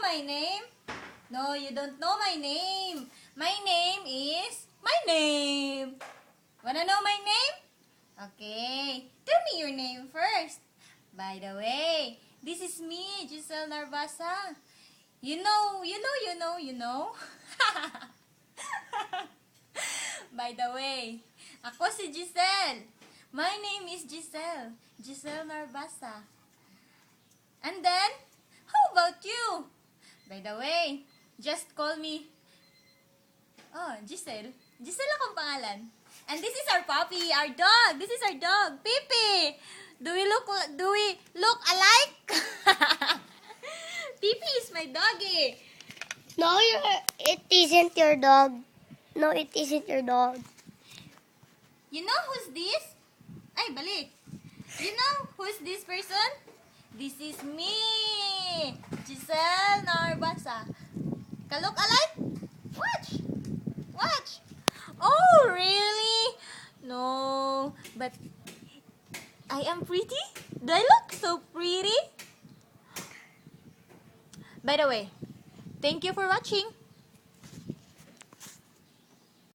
my name? No, you don't know my name. My name is my name. Wanna know my name? Okay. Tell me your name first. By the way, this is me, Giselle Narvasa. You know. By the way, ako si Giselle. My name is Giselle. Giselle Narvasa. And then, how about you? By the way, just call me... Oh, Giselle. Giselle akong pangalan. And this is our puppy, our dog. This is our dog, Pipi. Do we look alike? Pipi is my doggy. No, it isn't your dog. No, it isn't your dog. You know who's this? Ay, balik. You know who's this person? This is me, Giselle Narbasa. Ka-look alike? Watch. Oh, really? No, but I am pretty? Do I look so pretty? By the way, thank you for watching.